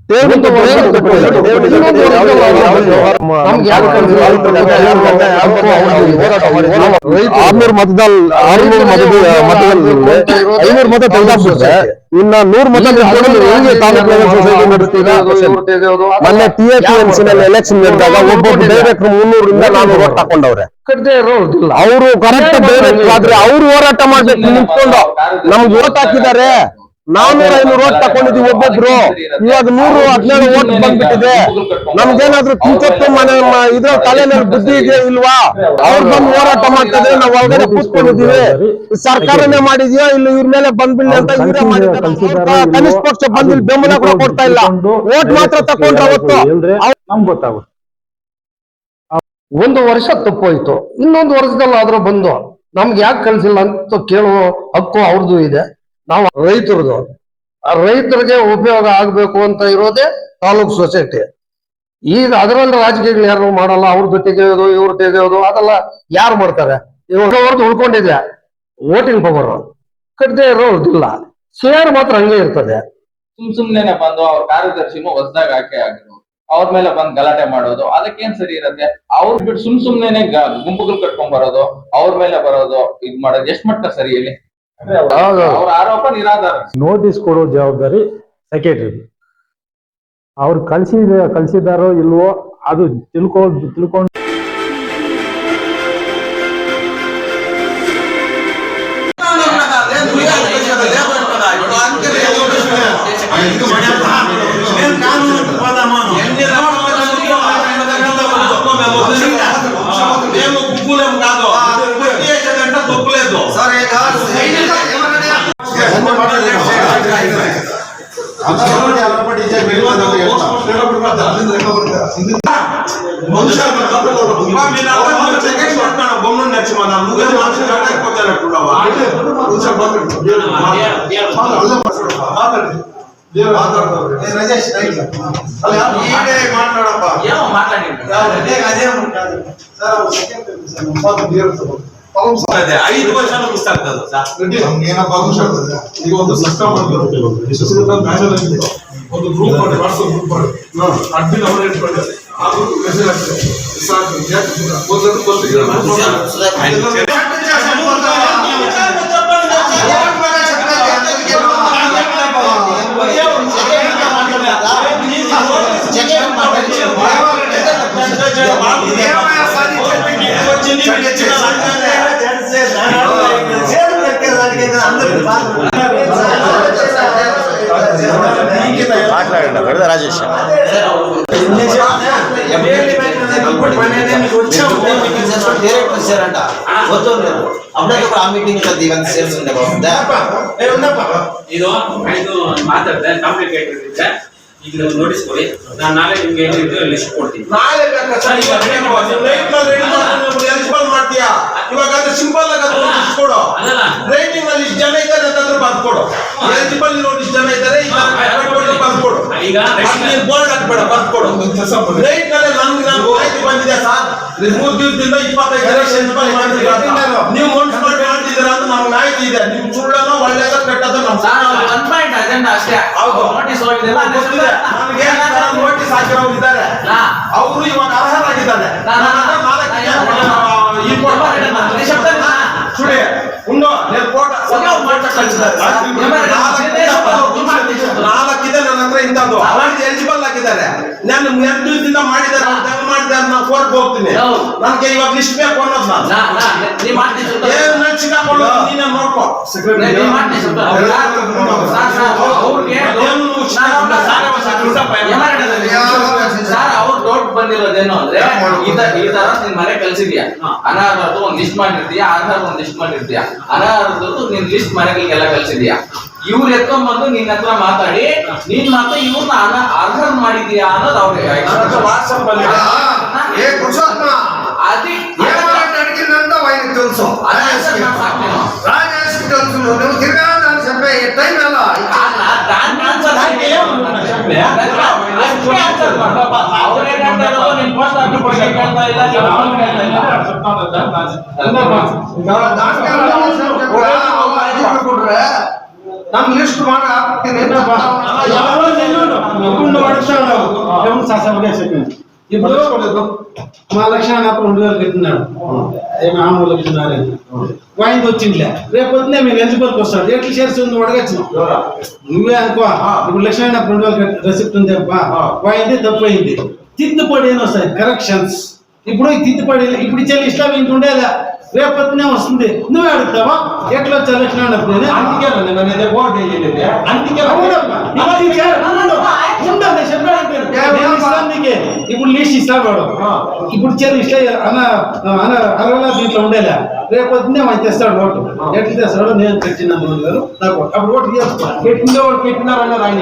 ಆರ್ನೂರು ಮತದಲ್ಲಿ 500 ಮತ ತೆಗೆದಾಕ್ಬಿಟ್ರೆ ಇನ್ನ 100 ಮತ ಹೆಂಗೆ ತಾಲೂಕು ಲೆವೆಲ್ ಸೊಸೈಟಿ ನಡೆಸ್ತೀರಾ? ಮೊನ್ನೆ TAPMC ನಲ್ಲಿ ಎಲೆಕ್ಷನ್ ನಡೆದಾಗ ಒಬ್ಬೊಬ್ಬ ಡೈರೆಕ್ಟರ್ 300ರಿಂದ 400 ಓಟ್ ತಕೊಂಡವ್ರೆ. ಅವರು ಕರೆಕ್ಟ್ ಡೈರೆಕ್ಟರ್ ಆದ್ರೆ ಅವ್ರು ಹೋರಾಟ ಮಾಡ್ಬೇಕು ನಿಂತ್ಕೊಂಡು. ನಮ್ಗೆ ಓಟ್ ಹಾಕಿದ್ದಾರೆ, 400-500 ಓಟ್ ತಕೊಂಡಿದೀವಿ ಒಬ್ಬೊಬ್ರು. ಇವಾಗ 117 ಓಟ್ ಬಂದ್ಬಿಟ್ಟಿದೆ. ನಮ್ಗೇನಾದ್ರು ಕಿಂಚತ್ತು ಮನೆ ಇದ್ರ ತಲೆನಲ್ಲಿ ಬುದ್ಧಿ ಇದೆಯಾ ಇಲ್ವಾ? ಅವ್ರು ಬಂದು ಹೋರಾಟ ಮಾಡ್ತಿದ್ರೆ ನಾವು ಒಳಗಡೆ ಕೂತ್ಕೊಂಡಿದೀವಿ. ಸರ್ಕಾರನೇ ಮಾಡಿದ್ಯಾ ಇಲ್ಲ ಇವ್ರ ಮೇಲೆ ಬಂದ್ಬಿಡಿ ಅಂತ ಇವರೇ ಮಾಡಿದ್ದಾರೆ. ಕನಿಷ್ಠ ಪಕ್ಷ ಬಂದಿಲ್ಲ, ಬೆಂಬಲ ಕೂಡ ಕೊಡ್ತಾ ಇಲ್ಲ. ಓಟ್ ಮಾತ್ರ ತಕೊಂಡ್ರೆ ಅವತ್ತು ನಮ್ಗೆ ಗೊತ್ತಾಗುತ್ತೆ. 1 ವರ್ಷ ತಪ್ಪೋಯ್ತು, ಇನ್ನೊಂದು ವರ್ಷದಲ್ಲಾದ್ರೂ ಬಂದು ನಮ್ಗೆ ಯಾಕೆ ಕಳ್ಸಿಲ್ಲ ಅಂತ ಕೇಳುವ ಹಕ್ಕು ಅವ್ರದ್ದು ಇದೆ. ನಾವು ರೈತರದು, ಆ ರೈತರಿಗೆ ಉಪಯೋಗ ಆಗ್ಬೇಕು ಅಂತ ಇರೋದೇ ತಾಲೂಕ್ ಸೊಸೈಟಿ. ಈಗ ಅದರಲ್ಲಿ ರಾಜಕೀಯಗಳು ಯಾರು ಮಾಡಲ್ಲ. ಅವ್ರದ್ದು ತೆಗೆಯೋದು ಇವ್ರು ತೆಗೆಯೋದು ಅದೆಲ್ಲ ಯಾರು ಮಾಡ್ತಾರೆ? ಇವಾಗ ಅವ್ರದ್ದು ಉಳ್ಕೊಂಡಿದೆ ವೋಟಿಂಗ್ ಪವರ್, ಕಟ್ಟದೆ ಇರೋದಿಲ್ಲ. ಶೇರ್ ಮಾತ್ರ ಹಂಗೆ ಇರ್ತದೆ. ಸುಮ್ನೆ ಬಂದು ಅವ್ರ ಕಾರ್ಯದರ್ಶಿನೂ ಹೊಸದಾಗ ಆಯ್ಕೆ ಆಗಿದ್ರು, ಅವ್ರ ಮೇಲೆ ಬಂದ್ ಗಲಾಟೆ ಮಾಡೋದು ಅದಕ್ಕೇನ್ ಸರಿ ಇರತ್ತೆ? ಅವ್ರು ಬಿಟ್ಟು ಸುಮ್ನೆ ಗುಂಪುಗಳು ಕಟ್ಕೊಂಡ್ ಬರೋದು, ಅವ್ರ ಮೇಲೆ ಬರೋದು, ಇದ್ ಮಾಡೋದು ಎಷ್ಟ್ ಮಟ್ಟ ಸರಿ ಹೇಳಿ? ಅವ್ರ ಆರೋಪ ನಿರಾಧಾರ. ನೋಟಿಸ್ ಕೊಡೋ ಜವಾಬ್ದಾರಿ ಸೆಕ್ರೆಟರಿ. ಅವ್ರು ಕಳ್ಸಿದಾರೋ ಇಲ್ವೋ ಅದು ತಿಳ್ಕೊಂಡು ಐದು ವರ್ಷ ಮಿಸ್ ಆಗ್ತದೆ ಈಗ ಒಂದು ಸಿಸ್ಟಮ್ ಒಂದು ಗ್ರೂಪ್ ಮಾಡಿ, ವಾಟ್ಸ್ಆಪ್ ಗ್ರೂಪ್ ಮಾಡಿ, ಅಡ್ಮಿನ್ ಅವರೇ ಇಟ್ಕೊಂಡಿದ್ದಾರೆ. ಆ ಗ್ರೂಪ್ ಮೆಸೇಜ್ ಆಗ್ತದೆ. రాజేష్ ఆ మీటింగ్ ಸೇರಿಸಿದ್ರೆ ಇದು ಮಾತಾಡ್ದೆ ಕಾಂಪ್ಲಿಕೇಟೆಡ್ ಇದ್ರೆ ಈಗ ನೋಟಿಸ್ ಕೊಡಿ, ನಾನು ನಾಳೆ ನಿಮ್ಗೆ ಲಿಸ್ಟ್ ಕೊಡ್ತೀನಿ. ಮಾಡ್ತೀಯಾ ಇವಾಗ ಅದು ಸಿಂಪಲ್ ಆಗಿ ಕೊಡು. ರೇಟಿಂಗ್ ಅಲ್ಲಿ ಇಷ್ಟು ಜನ ಇದ್ದಾರೆ ಅಂತಂದ್ರೆ ಬರ್ಕೊಡು. ಎಲಿಜಿಬಲ್ ನೋಟಿಸ್ ಜನ ಇದ್ದಾರೆ ಬರ್ಕೊಡು. ಈಗ ಬೋರ್ಡ್ ಹಾಕ್ಬೇಡ, ಬರ್ಕೊಡು. ರೇಟ್ ನಲ್ಲಿ ನಮ್ಗೆ ಮಾಹಿತಿ ಬಂದಿದೆ ಸರ್. 3 ದಿವಸದಿಂದ 25 ಎಲೆಕ್ಷನ್ ನೀವು ಮುನ್ಸಿಪಾಲಿಟಿ ಮಾಡ್ತಿದ್ದೀರಾ ಅಂತ ನಮ್ಗೆ ಮಾಹಿತಿ ಇದೆ. ನಿಮ್ ಸುಳ್ಳನೋ ಒಳ್ಳೇದ ಕೆಟ್ಟದ್ದು ಅಷ್ಟೇ. ನೋಟಿಸ್ ನೋಟಿಸ್ ಹಾಕಿರೋರು ಇದ್ದಾರೆ, ಅವರು ಇವಾಗ ಅರ್ಹರಾಗಿದ್ದಾರೆ. ಸುಳಿ ಉಂಡು 4 ನನ್ನ ಹತ್ರ ಇಂಥದ್ದು ಎಲಿಜಿಬಲ್ ಆಗಿದ್ದಾರೆ. ನಾನು 2 ದಿವಸದಿಂದ ಮಾಡಿದ್ದಾರೆ, ನಾವು ಕೋರ್ಟ್ ಹೋಗ್ತೀನಿ. ನನ್ಗೆ ಇವಾಗ ಲಿಸ್ಟ್ ಬೇಕು ಅನ್ನೋದು ನೀನೇ ನೋಡ್ಕೋ. ಅವ್ರು ಡೌಟ್ ಬಂದಿರೋದೇನು ಅಂದ್ರೆ ಈ ತರ ನಿನ್ ಮನೆ ಕಲ್ಸಿದ್ಯಾ, ಅನರ್ಹದ್ದು ಒಂದ್ ಲಿಸ್ಟ್ ಮಾಡಿರ್ತೀಯ, ಅರ್ಹರ್ ಒಂದ್ ಲಿಸ್ಟ್ ಮಾಡಿರ್ತೀಯ. ಅನರ್ಹದ್ದು ನಿನ್ ಲಿಸ್ಟ್ ಮನೆಗಳಿಗೆಲ್ಲ ಕಲ್ಸಿದ್ಯಾ. ಇವ್ರು ಎತ್ಕೊಂಡ್ಬಂದು ನಿನ್ನ ಹತ್ರ ಮಾತಾಡಿ ನೀನ್ ಮಾತ್ರ ಇವ್ರನ್ನ ಅರ್ಹರ್ ಮಾಡಿದ್ಯಾ ಅನ್ನೋದು ಅವ್ರಿಗೆ ವಾಟ್ಸಪ್ ಅಲ್ಲಿ ನಮ್ ಲಿಸ್ಟ್ ಮಾಡಿ సాసవగే సెకండ్ ఇప్పుడు మా లక్ష్మణాపురం 2000 కట్టినాడు ఏమి ఆమూల కట్టినారు వాయింది వచ్చిందిలే రేపు పొద్దునే మేము ఎందుకు వస్తాడు ఎట్లా చేస్తుంది అడగచ్చు నువ్వే అనుకో ఇప్పుడు లక్ష్మణాపురం 2000 రెసిప్ట్ ఉంది అబ్బా వాయింది తప్పు అయింది తిద్దుపడి ఏం వస్తాయి కరెక్షన్స్ ఇప్పుడు తిద్దుపడి ఇప్పుడు ఇచ్చే లిస్ట్ లో ఇంత ఉండేదా రేపు పొద్దునే వస్తుంది నువ్వే అడుగుతావా ఎట్లా వచ్చా లక్ష్మణాపురం అందుకే ఇప్పుడు లిస్ట్ ఇస్తాడు ఇప్పుడు లిస్ట్ అలా దీంట్లో ఉండేలా రేపు పొద్దున్నే ఆయన తెస్తాడు ఓటు ఎట్లా తెస్తాడు నేను తెచ్చినాను నాకు అప్పుడు ఓటు పెట్టిందే ఓటు పెట్టినారన్నారు ఆయన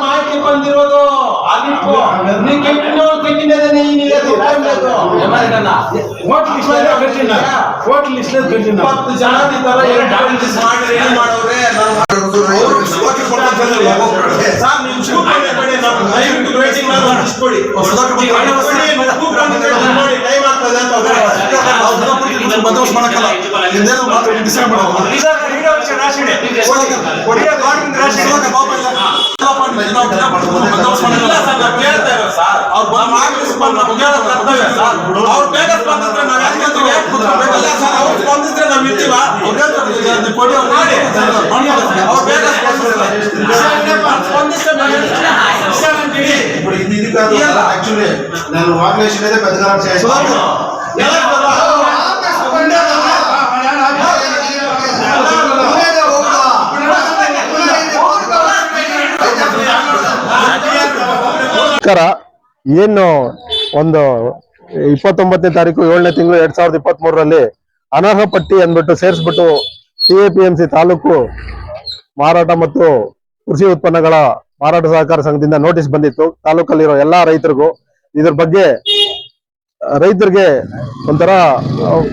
ಮಾಹಿತಿ ಬಂದಿರೋದು ಆಗಿತ್ತು ನೀವು ಕೆಟ್ಟಿದ್ದೇನೆ ಓಟ್ ಲಿಸ್ಟ್ 20 ಜನ ಮಾಡವ್ರೆ ಸರ್ ನೀವು ದಯವಿಟ್ಟು ವೇಟಿಂಗ್ ಮಾಡಿ ಟೈಮ್ ಆಗ್ತದೆ ಅಂತ ಬಂದೋಬಸ್ತ್ ಮಾಡಕ್ಕಲ್ಲ ಡಿಸೈಡ್ యాక్చువల్లీ నేను వాక్యులేషన్ అయితే పెద్దగా చేస్తాను ಏನು ಒಂದು 29ನೇ ತಾರೀಕು 7ನೇ ತಿಂಗಳು 2023ರಲ್ಲಿ ಅನರ್ಹ ಪಟ್ಟಿ ಅಂದ್ಬಿಟ್ಟು ಸೇರಿಸ್ಬಿಟ್ಟು TAPMC ತಾಲೂಕು ಮಾರಾಟ ಮತ್ತು ಕೃಷಿ ಉತ್ಪನ್ನಗಳ ಮಾರಾಟ ಸಹಕಾರ ಸಂಘದಿಂದ ನೋಟಿಸ್ ಬಂದಿತ್ತು ತಾಲೂಕಲ್ಲಿರೋ ಎಲ್ಲಾ ರೈತರಿಗೂ. ಇದ್ರ ಬಗ್ಗೆ ರೈತರಿಗೆ ಒಂಥರ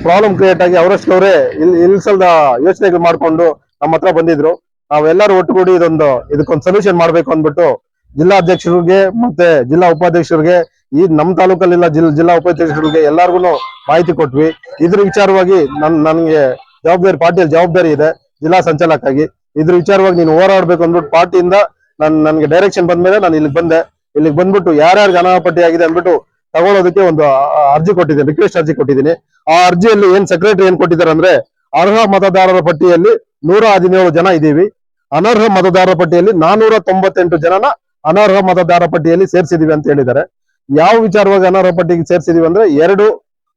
ಪ್ರಾಬ್ಲಮ್ ಕ್ರಿಯೇಟ್ ಆಗಿ ಅವರಷ್ಟವರೇ ಇಲ್ಸಲ್ದ ಯೋಚನೆಗಳು ಮಾಡ್ಕೊಂಡು ನಮ್ಮ ಹತ್ರ ಬಂದಿದ್ರು. ನಾವೆಲ್ಲರೂ ಒಟ್ಟುಗೂಡಿ ಇದಕ್ಕೊಂದು ಸೊಲ್ಯೂಷನ್ ಮಾಡ್ಬೇಕು ಅಂದ್ಬಿಟ್ಟು ಜಿಲ್ಲಾ ಅಧ್ಯಕ್ಷರಿಗೆ ಮತ್ತೆ ಜಿಲ್ಲಾ ಉಪಾಧ್ಯಕ್ಷರಿಗೆ ಈ ನಮ್ಮ ತಾಲೂಕಲ್ಲಿಲ್ಲ ಜಿಲ್ಲಾ ಉಪಾಧ್ಯಕ್ಷರಿಗೆ ಎಲ್ಲಾರ್ಗು ಮಾಹಿತಿ ಕೊಟ್ವಿ. ಇದ್ರ ವಿಚಾರವಾಗಿ ನನಗೆ ಪಾರ್ಟಿಯಲ್ಲಿ ಜವಾಬ್ದಾರಿ ಇದೆ ಜಿಲ್ಲಾ ಸಂಚಾಲಕ ಆಗಿ. ಇದ್ರ ವಿಚಾರವಾಗಿ ನೀನು ಹೋರಾಡ್ಬೇಕು ಅಂದ್ಬಿಟ್ಟು ಪಾರ್ಟಿಯಿಂದ ನನ್ಗೆ ಡೈರೆಕ್ಷನ್ ಬಂದ್ಮೇಲೆ ನಾನು ಇಲ್ಲಿಗೆ ಬಂದೆ. ಇಲ್ಲಿಗೆ ಬಂದ್ಬಿಟ್ಟು ಯಾರ್ಯಾರಿಗೆ ಅನರ್ಹ ಪಟ್ಟಿ ಆಗಿದೆ ಅಂದ್ಬಿಟ್ಟು ತಗೊಳ್ಳೋದಕ್ಕೆ ಒಂದು ಅರ್ಜಿ ಕೊಟ್ಟಿದ್ದೀನಿ, ರಿಕ್ವೆಸ್ಟ್ ಅರ್ಜಿ ಕೊಟ್ಟಿದ್ದೀನಿ. ಆ ಅರ್ಜಿಯಲ್ಲಿ ಸೆಕ್ರೆಟರಿ ಏನ್ ಕೊಟ್ಟಿದ್ದಾರೆ ಅಂದ್ರೆ, ಅರ್ಹ ಮತದಾರರ ಪಟ್ಟಿಯಲ್ಲಿ 117 ಜನ ಇದ್ದೀವಿ, ಅನರ್ಹ ಮತದಾರರ ಪಟ್ಟಿಯಲ್ಲಿ 498 ಜನನ ಅನರ್ಹ ಮತದಾರರ ಪಟ್ಟಿಯಲ್ಲಿ ಸೇರಿಸಿದೀವಿ ಅಂತ ಹೇಳಿದ್ದಾರೆ. ಯಾವ ವಿಚಾರವಾಗಿ ಅನರ್ಹ ಪಟ್ಟಿಗೆ ಸೇರಿಸಿದೀವಿ ಅಂದ್ರೆ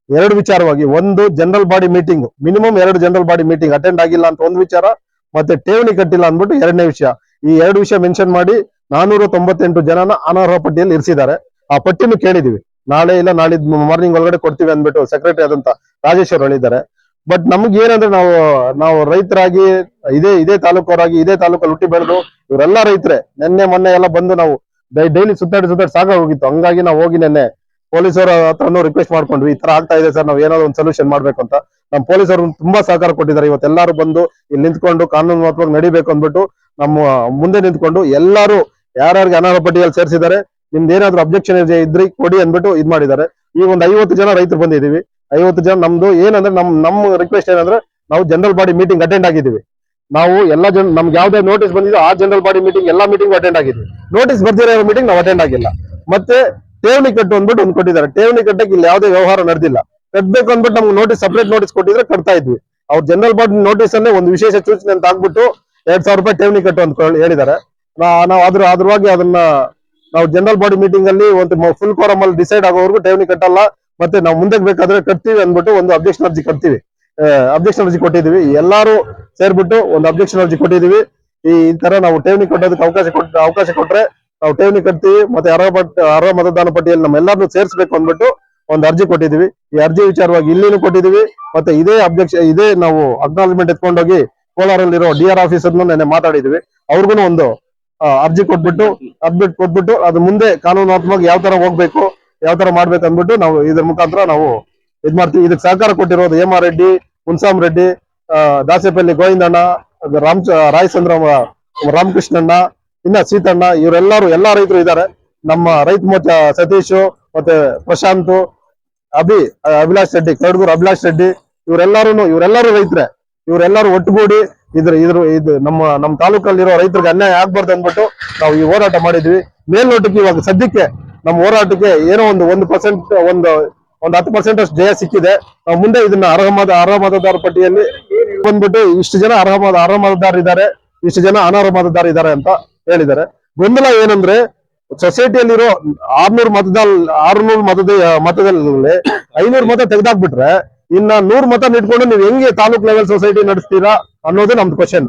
ಎರಡು ವಿಚಾರವಾಗಿ. ಒಂದು, general body meeting, minimum 2 general body meeting attend ಆಗಿಲ್ಲ ಅಂತ ಒಂದು ವಿಚಾರ, ಮತ್ತೆ ಠೇವಣಿ ಕಟ್ಟಿಲ್ಲ ಅಂದ್ಬಿಟ್ಟು 2ನೇ ವಿಷಯ. ಈ 2 ವಿಷಯ ಮೆನ್ಷನ್ ಮಾಡಿ 498 ಜನನ ಅನರ್ಹ ಪಟ್ಟಿಯಲ್ಲಿ ಇರಿಸಿದ್ದಾರೆ. ಆ ಪಟ್ಟಿನೂ ಕೇಳಿದೀವಿ, ನಾಳೆ ಇಲ್ಲ ನಾಳಿದ್ದು ಮಾರ್ನಿಂಗ್ ಒಳಗಡೆ ಕೊಡ್ತೀವಿ ಅಂದ್ಬಿಟ್ಟು ಸೆಕ್ರೆಟರಿ ಆದಂತ ರಾಜೇಶ್ ಅವರು ಹೇಳಿದ್ದಾರೆ. ಬಟ್ ನಮ್ಗೆ ಏನಂದ್ರೆ ನಾವು ರೈತರಾಗಿ ಇದೇ ತಾಲೂಕವರಾಗಿ ಇದೇ ತಾಲೂಕಲ್ಲಿ ಹುಟ್ಟಿ ಬೆಳೆದು ಇವರೆಲ್ಲ ರೈತರೇ. ಮೊನ್ನೆ ಎಲ್ಲ ಬಂದು ನಾವು ಡೈಲಿ ಸುತ್ತಾಡಿ ಸಾಗ ಹೋಗಿತ್ತು. ಹಂಗಾಗಿ ನಾವು ಹೋಗಿ ನೆನ್ನೆ ಪೊಲೀಸರ ಹತ್ರನೂ ರಿಕ್ವೆಸ್ಟ್ ಮಾಡ್ಕೊಂಡ್ವಿ, ಈ ತರ ಆಗ್ತಾ ಇದೆ ಸರ್, ನಾವ್ ಏನಾದ್ರು ಒಂದು ಸೊಲ್ಯೂಷನ್ ಮಾಡ್ಬೇಕು ಅಂತ. ನಮ್ಮ ಪೊಲೀಸರು ತುಂಬಾ ಸಹಕಾರ ಕೊಟ್ಟಿದ್ದಾರೆ. ಇವತ್ತೆಲ್ಲರೂ ಬಂದು ಇಲ್ಲಿ ನಿಂತ್ಕೊಂಡು ಕಾನೂನಾತ್ಮಕ ನಡಿಬೇಕು ಅಂದ್ಬಿಟ್ಟು ನಮ್ಮ ಮುಂದೆ ನಿಂತ್ಕೊಂಡು ಎಲ್ಲರೂ ಯಾರ್ಯಾರಿಗೆ ಅನರ್ಹ ಪಟ್ಟಿಯಲ್ಲಿ ಸೇರಿಸಿದ್ದಾರೆ, ನಿಮ್ದು ಏನಾದ್ರು ಅಬ್ಜೆಕ್ಷನ್ ಇದ್ರಿ ಕೊಡಿ ಅಂದ್ಬಿಟ್ಟು ಇದ್ ಮಾಡಿದ್ದಾರೆ. ಈಗ ಒಂದು 50 ಜನ ರೈತರು ಬಂದಿದ್ದೀವಿ. 50 ಜನ ನಮ್ದು ಏನಂದ್ರೆ ನಮ್ಮ ರಿಕ್ವೆಸ್ಟ್ ಏನಂದ್ರೆ, ನಾವು ಜನರಲ್ ಬಾಡಿ ಮೀಟಿಂಗ್ ಅಟೆಂಡ್ ಆಗಿದ್ದೀವಿ. ನಾವು ಎಲ್ಲ ನಮ್ಗೆ ಯಾವ್ದೇ ನೋಟಿಸ್ ಬಂದಿದೆ ಆ ಜನರಲ್ ಬಾಡಿ ಮೀಟಿಂಗ್ ಎಲ್ಲಾ ಮೀಟಿಂಗ್ ಅಟೆಂಡ್ ಆಗಿದ್ವಿ. ನೋಟಿಸ್ ಬರ್ದಿರೋ ಮೀಟಿಂಗ್ ನಾವು ಅಟೆಂಡ್ ಆಗಿಲ್ಲ. ಮತ್ತೆ ಠೇವಣಿ ಕಟ್ಟು ಅಂದ್ಬಿಟ್ಟು ಒಂದು ಕೊಟ್ಟಿದ್ದಾರೆ. ಠೇವಣಿ ಕಟ್ಟಕ್ಕೆ ಇಲ್ಲಿ ಯಾವುದೇ ವ್ಯವಹಾರ ನಡೆದಿಲ್ಲ. ಕಟ್ಬೇಕು ಅಂದ್ಬಿಟ್ಟು ನಮ್ಗೆ ಸಪರೇಟ್ ನೋಟಿಸ್ ಕೊಟ್ಟಿದ್ರೆ ಕಟ್ತಾ ಇದ್ವಿ. ಅವ್ರು ಜನರಲ್ ಬಾಡಿ ನೋಟಿಸ್ ಅನ್ನೇ ಒಂದು ವಿಶೇಷ ಸೂಚನೆ ಅಂತ ಆಗ್ಬಿಟ್ಟು 2000 ರೂಪಾಯಿ ಠೇವಣಿ ಕಟ್ಟು ಅಂತ ಹೇಳಿದ್ದಾರೆ. ನಾವು ಅದ್ರವಾಗಿ ಅದನ್ನ ನಾವು ಜನರಲ್ ಬಾಡಿ ಮೀಟಿಂಗ್ ಅಲ್ಲಿ ಒಂದು ಫುಲ್ ಕೋರಮ್ ಅಲ್ಲಿ ಡಿಸೈಡ್ ಆಗೋವರೆಗೂ ಠೇವಣಿ ಕಟ್ಟಲ್ಲ, ಮತ್ತೆ ನಾವು ಮುಂದೆ ಬೇಕಾದ್ರೆ ಕಟ್ತೀವಿ ಅಂದ್ಬಿಟ್ಟು ಒಂದು ಅಬ್ಜೆಕ್ಷನ್ ಅರ್ಜಿ ಕಟ್ತೀವಿ. ಅಬ್ಜೆಕ್ಷನ್ ಅರ್ಜಿ ಕೊಟ್ಟಿದೀವಿ. ಎಲ್ಲಾರು ಸೇರ್ಬಿಟ್ಟು ಒಂದು ಅಬ್ಜೆಕ್ಷನ್ ಅರ್ಜಿ ಕೊಟ್ಟಿದೀವಿ. ಈ ತರ ನಾವು ಠೇವಣಿ ಕಟ್ಟೋದಕ್ಕೆ ಅವಕಾಶ ಕೊಟ್ರೆ ನಾವು ಠೇವಣಿ ಕಟ್ತೀವಿ. ಮತ್ತೆ ಅರ್ಹ ಮತದಾನ ಪಟ್ಟಿಯಲ್ಲಿ ನಮ್ಮೆಲ್ಲರನ್ನು ಸೇರಿಸಬೇಕು ಅಂದ್ಬಿಟ್ಟು ಒಂದು ಅರ್ಜಿ ಕೊಟ್ಟಿದೀವಿ. ಈ ಅರ್ಜಿ ವಿಚಾರವಾಗಿ ಇಲ್ಲಿನೂ ಕೊಟ್ಟಿದೀವಿ. ಮತ್ತೆ ಇದೇ ನಾವು ಅಕ್ನಾಲಜ್ಮೆಂಟ್ ಎತ್ಕೊಂಡೋಗಿ ಕೋಲಾರಲ್ಲಿರೋ DR ಆಫೀಸರ್ನು ನೆನ್ನೆ ಮಾತಾಡಿದೀವಿ. ಅವ್ರಿಗೂ ಒಂದು ಅರ್ಜಿ ಕೊಟ್ಬಿಟ್ಟು ಅದು ಮುಂದೆ ಕಾನೂನಾತ್ಮಕ ಯಾವ ತರ ಹೋಗ್ಬೇಕು, ಯಾವ ತರ ಮಾಡ್ಬೇಕು ಅಂದ್ಬಿಟ್ಟು ನಾವು ಇದ್ರ ಮುಖಾಂತರ ನಾವು ಇದ್ ಮಾಡ್ತೀವಿ. ಇದಕ್ಕೆ ಸಹಕಾರ ಕೊಟ್ಟಿರೋದು MR ರೆಡ್ಡಿ, ಮುನ್ಸಾಮ್ ರೆಡ್ಡಿ, ದಾಸೇಪಲ್ಲಿ ಗೋವಿಂದಣ್ಣ, ರಾಯಚಂದ್ರ ರಾಮಕೃಷ್ಣಣ್ಣ, ಇನ್ನ ಸೀತಣ್ಣ, ಇವರೆಲ್ಲರೂ ಎಲ್ಲಾ ರೈತರು ಇದ್ದಾರೆ. ನಮ್ಮ ರೈತ ಮೋರ್ಚಾ ಸತೀಶ್, ಮತ್ತೆ ಪ್ರಶಾಂತ್, ಅಭಿಲಾಷ್ ರೆಡ್ಡಿ, ಕರಡ್ಗೂರು ಅಭಿಲಾಷ್ ರೆಡ್ಡಿ, ಇವರೆಲ್ಲರೂ ರೈತರೇ. ಇವರೆಲ್ಲರೂ ಒಟ್ಟುಗೂಡಿ ಇದು ನಮ್ಮ ತಾಲೂಕಲ್ಲಿರೋ ರೈತರಿಗೆ ಅನ್ಯಾಯ ಆಗ್ಬಾರ್ದು ಅಂದ್ಬಿಟ್ಟು ನಾವು ಈ ಹೋರಾಟ ಮಾಡಿದ್ವಿ. ಮೇಲ್ನೋಟಕ್ಕೆ ಇವಾಗ ಸದ್ಯಕ್ಕೆ ನಮ್ಮ ಹೋರಾಟಕ್ಕೆ ಏನೋ ಒಂದು 1% ಒಂದು 10% ಅಷ್ಟು ಜಯ ಸಿಕ್ಕಿದೆ. ನಾವು ಮುಂದೆ ಇದನ್ನ ಅರ್ಹ ಮತದಾರ ಪಟ್ಟಿಯಲ್ಲಿ ಬಂದ್ಬಿಟ್ಟು ಇಷ್ಟು ಜನ ಅರ್ಹ ಮತದಾರ ಇದ್ದಾರೆ, ಇಷ್ಟು ಜನ ಅನರ್ಹ ಮತದಾರ ಇದ್ದಾರೆ ಅಂತ ಹೇಳಿದ್ದಾರೆ. ಗೊಂದಲ ಏನಂದ್ರೆ ಸೊಸೈಟಿಯಲ್ಲಿರೋ 600 ಮತದಲ್ಲಿ 500 ಮತ ತೆಗೆದಾಕ್ಬಿಟ್ರೆ ಇನ್ನ 100 ಮತ ಇಟ್ಕೊಂಡು ನೀವು ಹೆಂಗೆ ತಾಲೂಕ್ ಲೆವೆಲ್ ಸೊಸೈಟಿ ನಡೆಸ್ತೀರಾ ಅನ್ನೋದು ನಮ್ದು ಕ್ವಶನ್.